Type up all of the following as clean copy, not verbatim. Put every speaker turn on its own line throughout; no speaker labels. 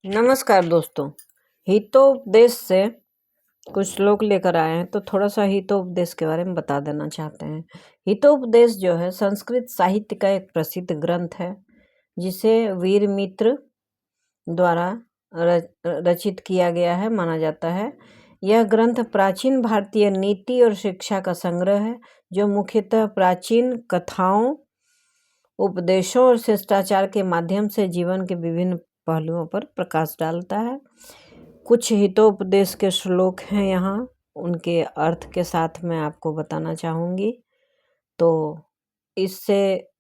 नमस्कार दोस्तों। हितोपदेश से कुछ श्लोक लेकर आए हैं, तो थोड़ा सा हितोपदेश के बारे में बता देना चाहते हैं। हितोपदेश जो है संस्कृत साहित्य का एक प्रसिद्ध ग्रंथ है, जिसे वीर मित्र द्वारा रचित किया गया है माना जाता है। यह ग्रंथ प्राचीन भारतीय नीति और शिक्षा का संग्रह है, जो मुख्यतः प्राचीन कथाओं, उपदेशों और शिष्टाचार के माध्यम से जीवन के विभिन्न पहलुओं पर प्रकाश डालता है। कुछ हितोपदेश के श्लोक हैं यहाँ, उनके अर्थ के साथ मैं आपको बताना चाहूँगी। तो इससे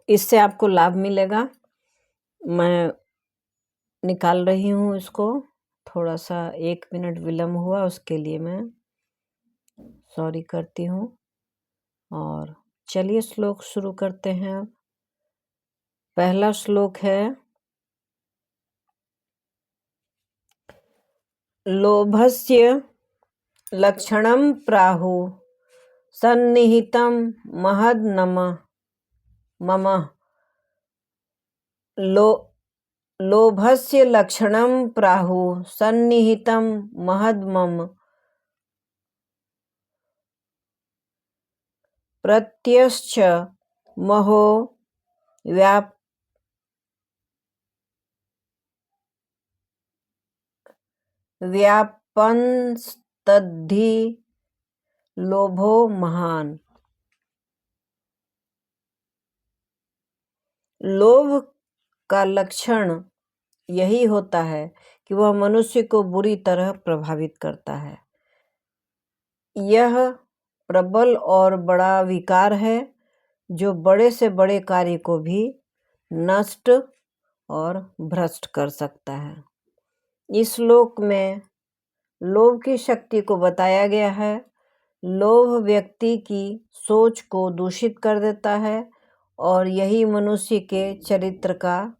इससे आपको लाभ मिलेगा। मैं निकाल रही हूँ इसको, थोड़ा सा 1 मिनट विलम्ब हुआ, उसके लिए मैं सॉरी करती हूँ। और चलिए श्लोक शुरू करते हैं। अब पहला श्लोक है, लोभस्य लक्षणं प्राहुः सन्निहितं महद् मम। लोभस्य लक्षणं प्राहुः सन्निहितं महद् मम। प्रत्यश्च महो व्यापन्स्तद्धि लोभो महान। लोभ का लक्षण यही होता है कि वह मनुष्य को बुरी तरह प्रभावित करता है। यह प्रबल और बड़ा विकार है, जो बड़े से बड़े कार्य को भी नष्ट और भ्रष्ट कर सकता है। इस श्लोक में लोभ की शक्ति को बताया गया है। लोभ व्यक्ति की सोच को दूषित कर देता है और यही मनुष्य के चरित्र का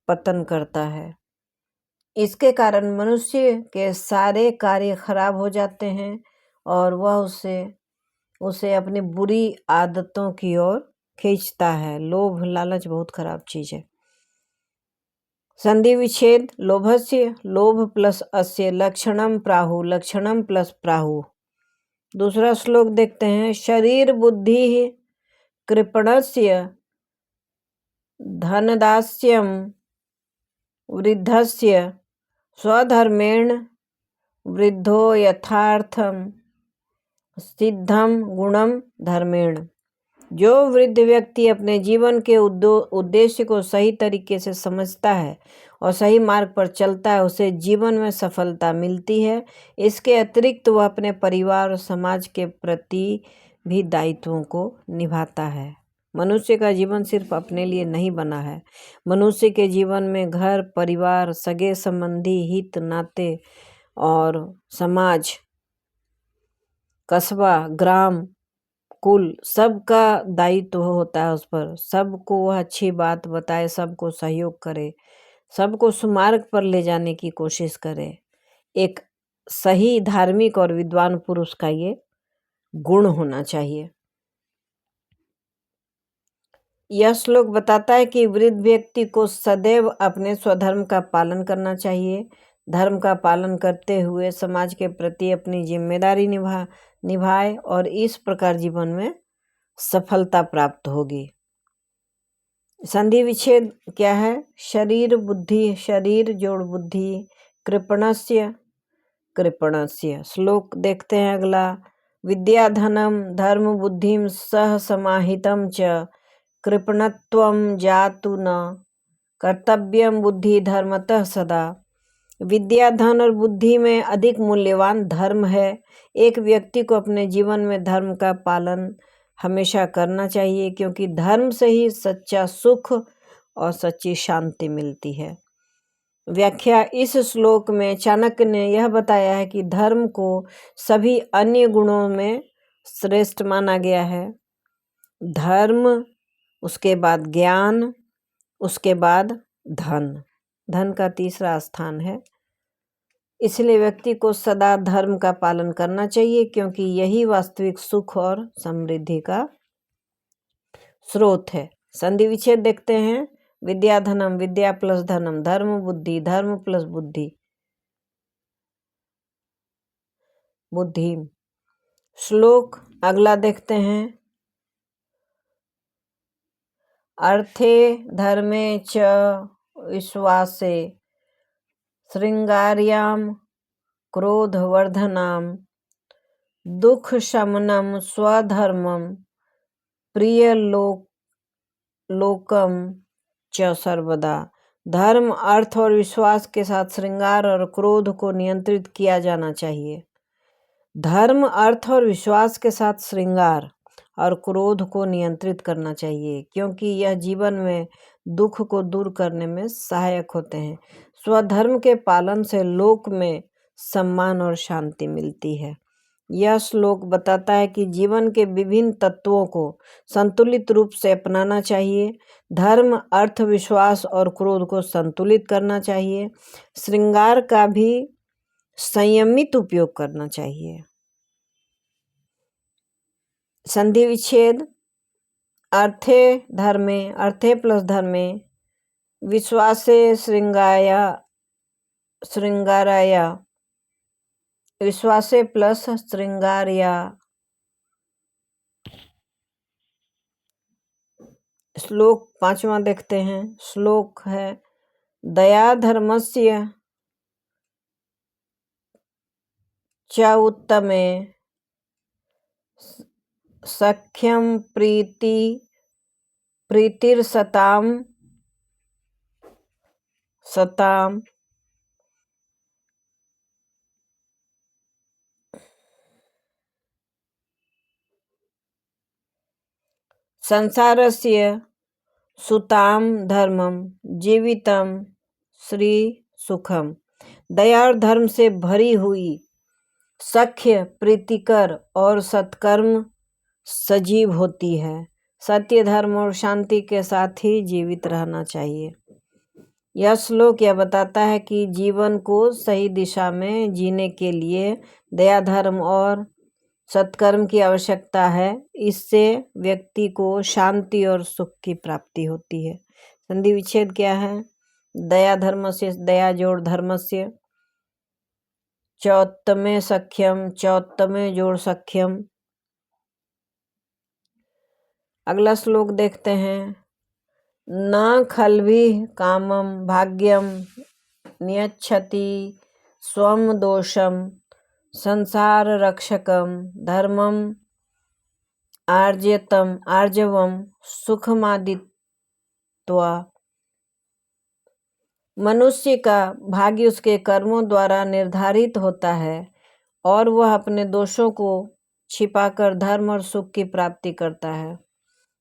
पतन करता है। इसके कारण मनुष्य के सारे कार्य खराब हो जाते हैं और वह उसे अपनी बुरी आदतों की ओर खींचता है। लोभ लालच बहुत खराब चीज है। संधि विच्छेद लोभस्य लोभ प्लस अस्य लक्षणम प्राहु लक्षणम प्लस प्राहु। दूसरा श्लोक देखते हैं, शरीर बुद्धि कृपणस्य धनदास्यम वृद्धस्य स्वधर्मेण वृद्धो यथार्थम सिद्धम गुणम धर्मेण। जो वृद्ध व्यक्ति अपने जीवन के उद्देश्य को सही तरीके से समझता है और सही मार्ग पर चलता है, उसे जीवन में सफलता मिलती है। इसके अतिरिक्त वह अपने परिवार और समाज के प्रति भी दायित्वों को निभाता है। मनुष्य का जीवन सिर्फ अपने लिए नहीं बना है। मनुष्य के जीवन में घर, परिवार, सगे संबंधी, हित नाते और समाज, कस्बा, ग्राम, कुल, सबका दायित्व होता है उस पर। सबको वह अच्छी बात बताए, सबको सहयोग करे, सबको सुमार्ग पर ले जाने की कोशिश करे। एक सही धार्मिक और विद्वान पुरुष का ये गुण होना चाहिए। यह श्लोक बताता है कि वृद्ध व्यक्ति को सदैव अपने स्वधर्म का पालन करना चाहिए। धर्म का पालन करते हुए समाज के प्रति अपनी जिम्मेदारी निभाए और इस प्रकार जीवन में सफलता प्राप्त होगी। संधि विच्छेद क्या है? शरीर बुद्धि, शरीर जोड़ बुद्धि, कृपणस्य कृपणस्य। श्लोक देखते हैं अगला, विद्या धनम धर्म बुद्धिम सह समाहितम च कृपणत्वम जातु न कर्तव्यम बुद्धि धर्मतः सदा। विद्या, धन और बुद्धि में अधिक मूल्यवान धर्म है। एक व्यक्ति को अपने जीवन में धर्म का पालन हमेशा करना चाहिए, क्योंकि धर्म से ही सच्चा सुख और सच्ची शांति मिलती है। व्याख्या: इस श्लोक में चाणक्य ने यह बताया है कि धर्म को सभी अन्य गुणों में श्रेष्ठ माना गया है। धर्म, उसके बाद ज्ञान, उसके बाद धन। धन का तीसरा स्थान है। इसलिए व्यक्ति को सदा धर्म का पालन करना चाहिए, क्योंकि यही वास्तविक सुख और समृद्धि का स्रोत है। संधि विच्छेद देखते हैं। विद्या धनम, विद्या प्लस धनम, धर्म बुद्धि, धर्म प्लस बुद्धि, बुद्धि। श्लोक अगला देखते हैं। अर्थे धर्मे च विश्वासे श्रृंगार्याम क्रोधवर्धनाम दुख शमनम स्वधर्मम प्रिय लोकम च सर्वदा। धर्म, अर्थ और विश्वास के साथ श्रृंगार और क्रोध को नियंत्रित किया जाना चाहिए। धर्म, अर्थ और विश्वास के साथ श्रृंगार और क्रोध को नियंत्रित करना चाहिए, क्योंकि यह जीवन में दुख को दूर करने में सहायक होते हैं। स्वधर्म के पालन से लोक में सम्मान और शांति मिलती है। यह श्लोक बताता है कि जीवन के विभिन्न तत्वों को संतुलित रूप से अपनाना चाहिए। धर्म, अर्थ, विश्वास और क्रोध को संतुलित करना चाहिए। श्रृंगार का भी संयमित उपयोग करना चाहिए। संधि विच्छेद: अर्थे धर्मे, अर्थे प्लस धर्मे, विश्वासे श्रृंगाराया, विश्वासे प्लस श्रृंगार्या। श्लोक पांचवा देखते हैं। श्लोक है: दया धर्मस्य च उत्तमे सख्यम प्रीतिर्सताम सताम। संसारस्य सुताम धर्मम जीवितम श्री सुखम। दया और धर्म से भरी हुई सख्य, प्रीतिकर और सत्कर्म सजीव होती है। सत्य, धर्म और शांति के साथ ही जीवित रहना चाहिए। यह श्लोक यह बताता है कि जीवन को सही दिशा में जीने के लिए दया, धर्म और सत्कर्म की आवश्यकता है। इससे व्यक्ति को शांति और सुख की प्राप्ति होती है। संधि विच्छेद क्या है? दया धर्मस्य, दया जोड़ धर्मस्य, चौत्तमे सख्यम, चौत्तमे जोड़ सख्यम। अगला श्लोक देखते हैं। न खल्वि कामम भाग्यम नियच्छति स्वम दोषम संसार रक्षकम धर्मम आर्जवम सुखमादित्वा। मनुष्य का भाग्य उसके कर्मों द्वारा निर्धारित होता है और वह अपने दोषों को छिपाकर धर्म और सुख की प्राप्ति करता है।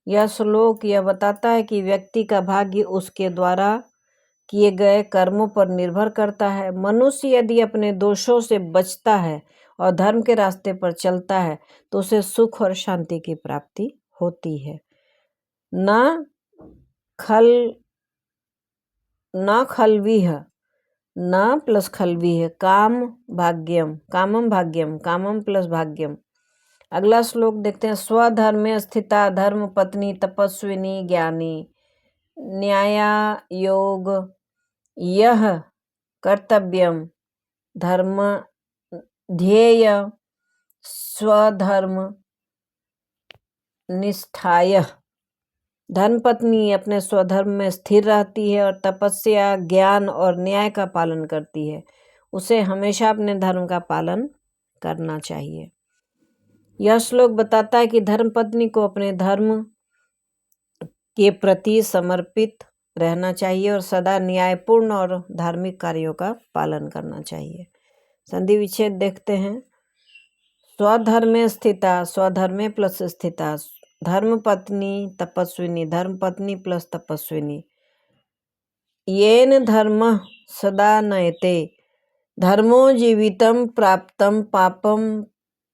यह श्लोक यह बताता है कि व्यक्ति का भाग्य उसके द्वारा किए गए कर्मों पर निर्भर करता है। मनुष्य यदि अपने दोषों से बचता है और धर्म के रास्ते पर चलता है तो उसे सुख और शांति की प्राप्ति होती है। न खल्विह, न प्लस खल्विह, कामम भाग्यम, कामम प्लस भाग्यम। अगला श्लोक देखते हैं। स्वधर्मे स्थिता धर्म पत्नी तपस्विनी ज्ञानी न्याया योग यह कर्तव्यम धर्म ध्येय स्वधर्म निष्ठाय। धर्मपत्नी अपने स्वधर्म में स्थिर रहती है और तपस्या, ज्ञान और न्याय का पालन करती है। उसे हमेशा अपने धर्म का पालन करना चाहिए। यह श्लोक बताता है कि धर्मपत्नी को अपने धर्म के प्रति समर्पित रहना चाहिए और सदा न्यायपूर्ण और धार्मिक कार्यों का पालन करना चाहिए। संधि विच्छेद देखते हैं। स्वधर्मे स्थिता, स्वधर्मे प्लस स्थिता, धर्मपत्नी तपस्विनी, धर्मपत्नी प्लस तपस्विनी। येन धर्मः सदा नयते, धर्मो जीवितं प्राप्तं पापं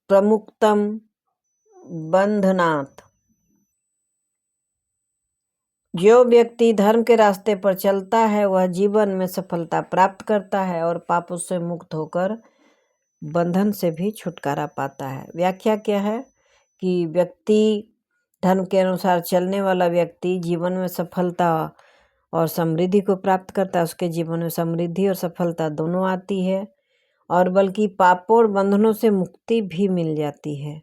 प्रमुक्तं बंधनात्। जो व्यक्ति धर्म के रास्ते पर चलता है वह जीवन में सफलता प्राप्त करता है और पापों से मुक्त होकर बंधन से भी छुटकारा पाता है। व्याख्या क्या है कि व्यक्ति धर्म के अनुसार चलने वाला व्यक्ति जीवन में सफलता और समृद्धि को प्राप्त करता है। उसके जीवन में समृद्धि और सफलता दोनों आती है और बल्कि पापों और बंधनों से मुक्ति भी मिल जाती है।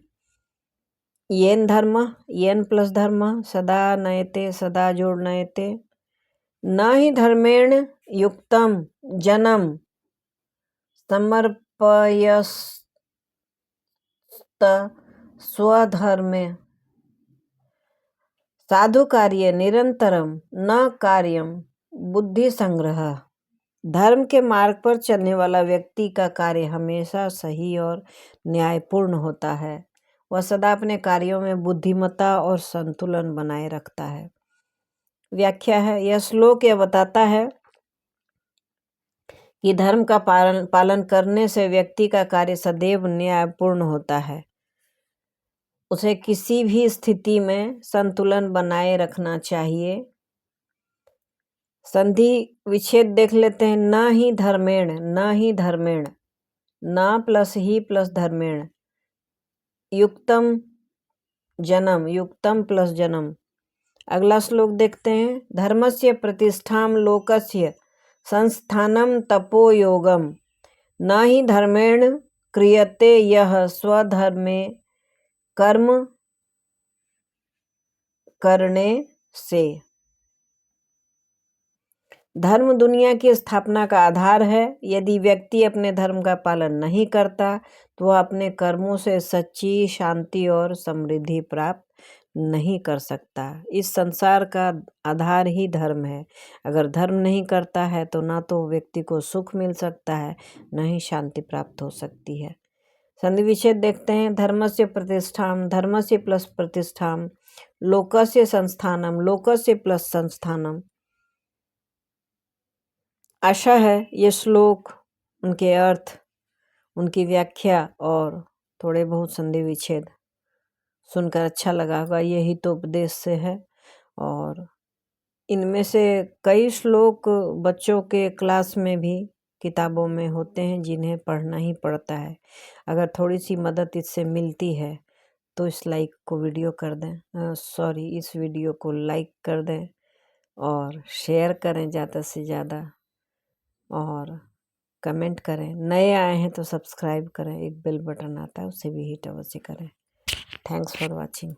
येन धर्म, येन प्लस धर्म, सदा नयते, सदा जोड़ नयते, न ही धर्मेण युक्तम जन्म समर्पयस्त स्वधर्मे, साधु कार्य निरंतरम न कार्यम बुद्धि संग्रह। धर्म के मार्ग पर चलने वाला व्यक्ति का कार्य हमेशा सही और न्यायपूर्ण होता है। वह सदा अपने कार्यों में बुद्धिमत्ता और संतुलन बनाए रखता है। व्याख्या है, यह श्लोक यह बताता है कि धर्म का पालन करने से व्यक्ति का कार्य सदैव न्यायपूर्ण होता है। उसे किसी भी स्थिति में संतुलन बनाए रखना चाहिए। संधि विच्छेद देख लेते हैं। न ही धर्मेण, न ही धर्मेण, न प्लस ही प्लस धर्मेण, युक्तम जन्म, युक्तम प्लस जन्म। अगला श्लोक देखते हैं। धर्मस्य प्रतिष्ठाम लोकस्य संस्थानम तपो योगम, न ही धर्मेण क्रियते यह स्वधर्मे कर्म करने से। धर्म दुनिया की स्थापना का आधार है। यदि व्यक्ति अपने धर्म का पालन नहीं करता तो वह अपने कर्मों से सच्ची शांति और समृद्धि प्राप्त नहीं कर सकता। इस संसार का आधार ही धर्म है। अगर धर्म नहीं करता है तो ना तो व्यक्ति को सुख मिल सकता है, न ही शांति प्राप्त हो सकती है। संधि विच्छेद देखते हैं। धर्मस्य प्रतिष्ठाम, धर्मस्य प्लस प्रतिष्ठाम, लोकस्य संस्थानम, लोकस्य प्लस संस्थानम। आशा है ये श्लोक, उनके अर्थ, उनकी व्याख्या और थोड़े बहुत संधि विच्छेद सुनकर अच्छा लगा होगा। यही तो उपदेश से है। और इनमें से कई श्लोक बच्चों के क्लास में भी किताबों में होते हैं जिन्हें पढ़ना ही पड़ता है। अगर थोड़ी सी मदद इससे मिलती है तो इस वीडियो को लाइक कर दें और शेयर करें ज़्यादा से ज़्यादा और कमेंट करें। नए आए हैं तो सब्सक्राइब करें। एक बेल बटन आता है उसे भी हिट अवश्य करें। Thanks for watching.